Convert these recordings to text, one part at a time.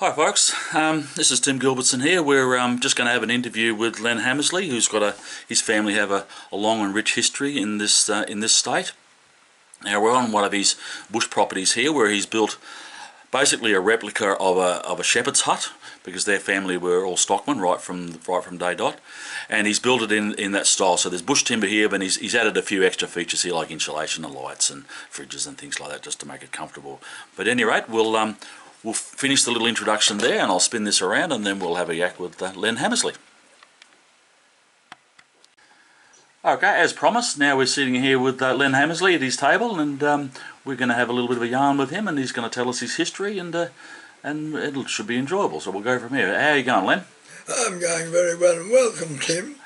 Hi folks, this is Tim Gilbertson here. We're just going to have an interview with Len Hamersley, who's got his family have a long and rich history in this state. Now we're on one of his bush properties here, where he's built basically a replica of a shepherd's hut, because their family were all stockmen right from day dot, and he's built it in that style. So there's bush timber here, but he's added a few extra features here, like insulation and lights and fridges and things like that, just to make it comfortable. But at any rate, we'll finish the little introduction there, and I'll spin this around, and then we'll have a yak with Len Hamersley. Okay, as promised, now we're sitting here with Len Hamersley at his table, and we're going to have a little bit of a yarn with him, and he's going to tell us his history, and it should be enjoyable. So we'll go from here. How are you going, Len? I'm going very well, and welcome, Tim,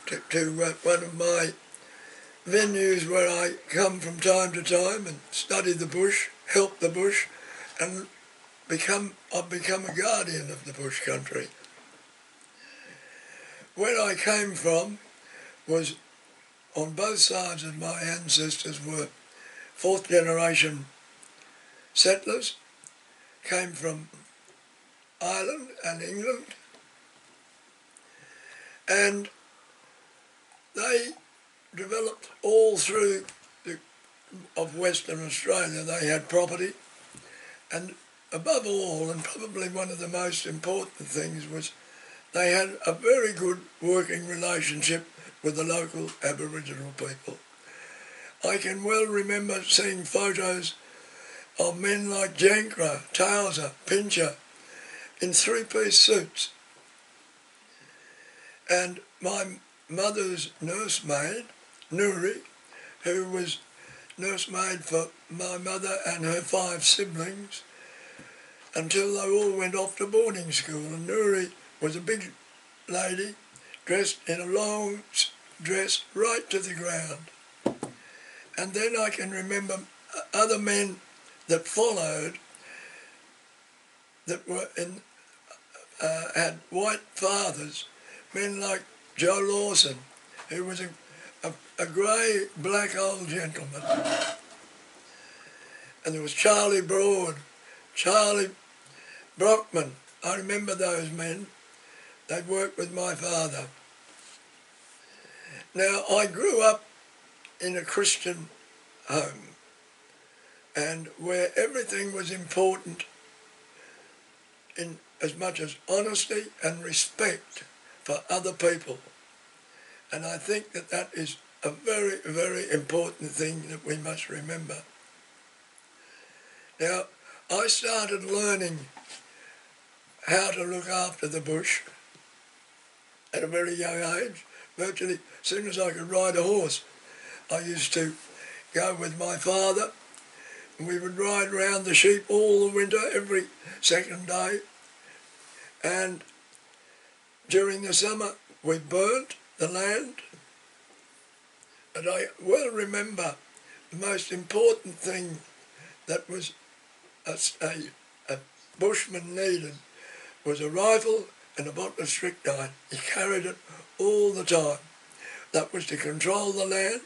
to one of my venues where I come from time to time and study the bush, help the bush, and I've become a guardian of the bush country. Where I came from was, on both sides of my ancestors were fourth generation settlers, came from Ireland and England, and they developed all through of Western Australia. They had property, and above all, and probably one of the most important things, was they had a very good working relationship with the local Aboriginal people. I can well remember seeing photos of men like Jankra, Towser, Pincher in three-piece suits. And my mother's nursemaid, Nuri, who was nursemaid for my mother and her 5 siblings, until they all went off to boarding school. And Nuri was a big lady, dressed in a long dress right to the ground. And then I can remember other men that followed that were had white fathers, men like Joe Lawson, who was a grey, black old gentleman. And there was Charlie Broad, Charlie Brockman. I remember those men. They'd worked with my father. Now, I grew up in a Christian home, and where everything was important in as much as honesty and respect for other people. And I think that that is a very, very important thing that we must remember. Now, I started learning how to look after the bush at a very young age. Virtually as soon as I could ride a horse, I used to go with my father, and we would ride round the sheep all the winter, every second day. And during the summer, we burnt the land. And I well remember the most important thing that was a bushman needed was a rifle and a bottle of strychnine. He carried it all the time. That was to control the land.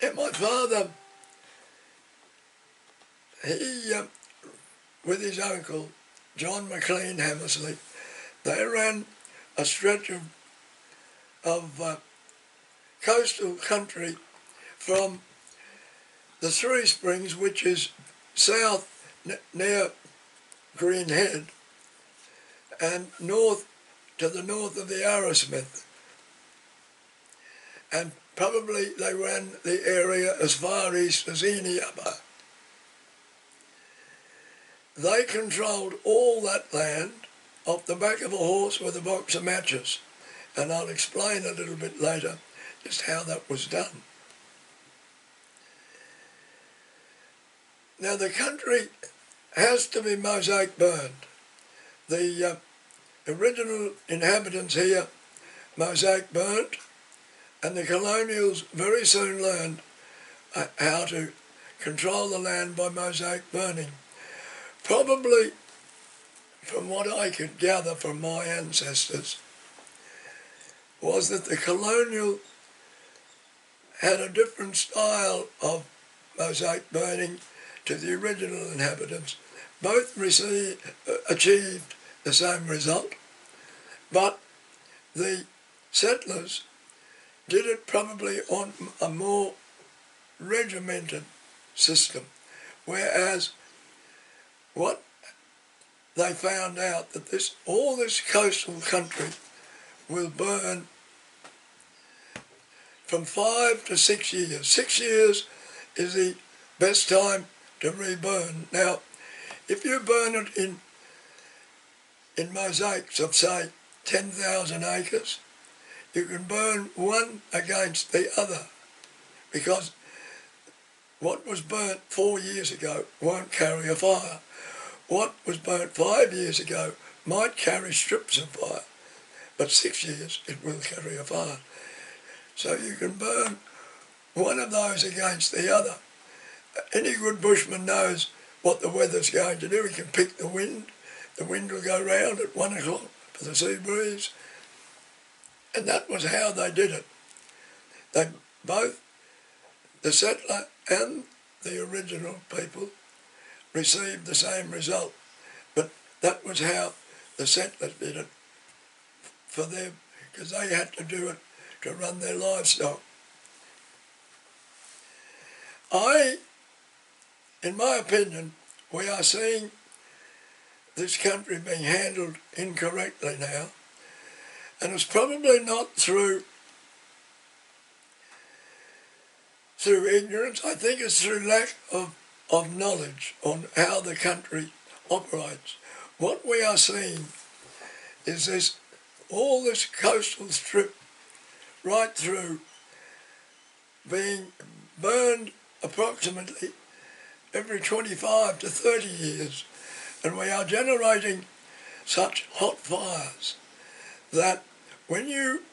And my father, he, with his uncle, John McLean Hamersley, they ran a stretch of coastal country from the Three Springs, which is south near Green Head, and north to the north of the Arrowsmith. And probably they ran the area as far east as Eneabba. They controlled all that land off the back of a horse with a box of matches. And I'll explain a little bit later just how that was done. Now the country has to be mosaic burned. The original inhabitants here mosaic burnt, and the colonials very soon learned how to control the land by mosaic burning. Probably, from what I could gather from my ancestors, was that the colonial had a different style of mosaic burning to the original inhabitants, both achieved the same result, but the settlers did it probably on a more regimented system, whereas what they found out that all this coastal country will burn from 5 to 6 years. 6 years is the best time to reburn. Now, if you burn it in mosaics of, say, 10,000 acres, you can burn one against the other, because what was burnt 4 years ago won't carry a fire. What was burnt 5 years ago might carry strips of fire, but 6 years it will carry a fire. So you can burn one of those against the other. Any good bushman knows what the weather's going to do. He can pick the wind. The wind will go round at 1 o'clock for the sea breeze. And that was how they did it. They both, the settler and the original people, received the same result. But that was how the settlers did it for them, because they had to do it to run their livestock. In my opinion, we are seeing this country being handled incorrectly now, and it's probably not through ignorance. I think it's through lack of knowledge on how the country operates. What we are seeing is all this coastal strip right through being burned approximately every 25 to 30 years, and we are generating such hot fires that when you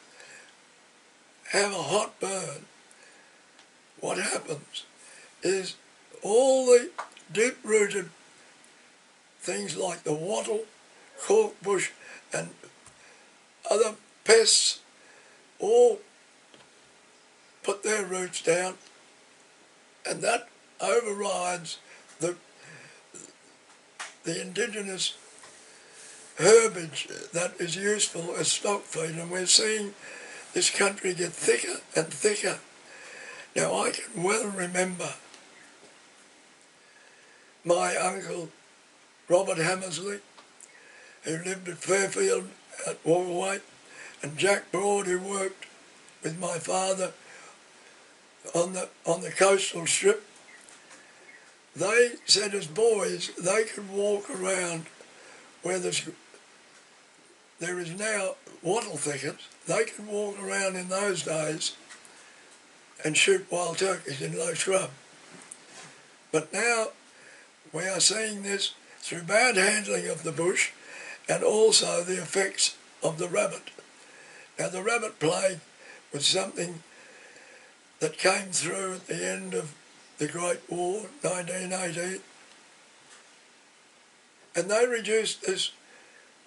have a hot burn, what happens is all the deep-rooted things like the wattle, corkbush and other pests all put their roots down, and that overrides the indigenous herbage that is useful as stock feed, and we're seeing this country get thicker and thicker. Now, I can well remember my uncle Robert Hamersley, who lived at Fairfield at Walwaite, and Jack Broad, who worked with my father on the coastal strip. They said as boys they could walk around where there is now wattle thickets. They could walk around in those days and shoot wild turkeys in low scrub. But now we are seeing this through bad handling of the bush and also the effects of the rabbit. Now, the rabbit plague was something that came through at the end of the Great War, 1918, and they reduced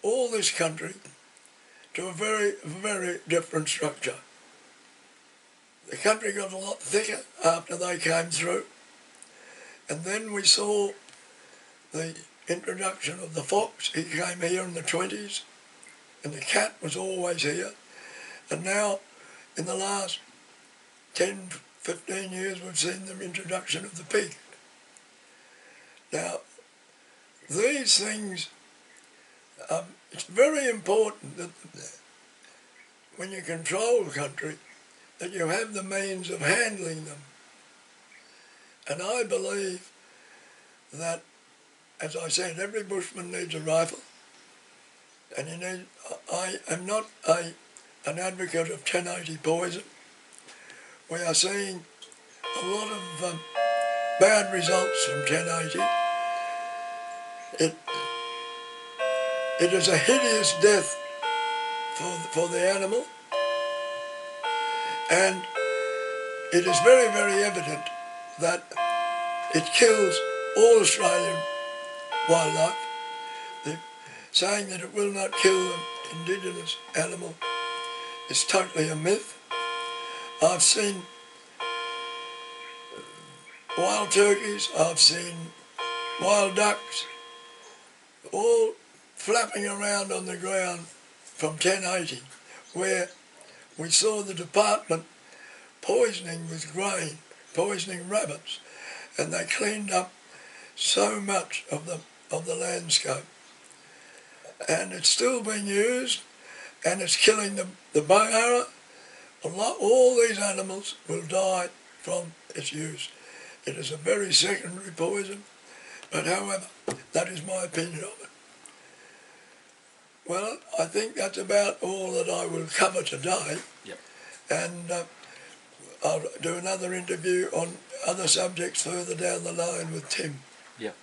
all this country to a very, very different structure. The country got a lot thicker after they came through, and then we saw the introduction of the fox. He came here in the 20s, and the cat was always here, and now in the last 10, 15 years we've seen the introduction of the pig. Now, these things, it's very important that when you control a country, that you have the means of handling them. And I believe that, as I said, every bushman needs a rifle, and I am not an advocate of 1080 poison. We are seeing a lot of bad results from 1080. It is a hideous death for the animal, and it is very, very evident that it kills all Australian wildlife. Saying that it will not kill an indigenous animal is totally a myth. I've seen wild turkeys, I've seen wild ducks, all flapping around on the ground from 1080, where we saw the department poisoning with grain, poisoning rabbits, and they cleaned up so much of the landscape. And it's still being used, and it's killing the bungara. All these animals will die from its use. It is a very secondary poison, but however, that is my opinion of it. Well, I think that's about all that I will cover today. Yep. And I'll do another interview on other subjects further down the line with Tim. Yep.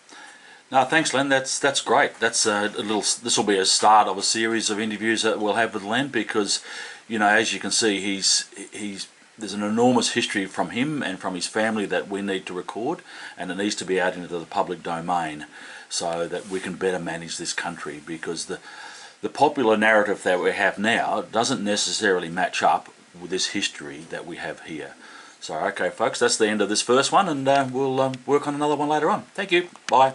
No, thanks, Len. That's great. That's a little. This will be a start of a series of interviews that we'll have with Len, because, you know, as you can see, there's an enormous history from him and from his family that we need to record, and it needs to be out into the public domain so that we can better manage this country, because the popular narrative that we have now doesn't necessarily match up with this history that we have here. So, okay, folks, that's the end of this first one, and we'll work on another one later on. Thank you. Bye.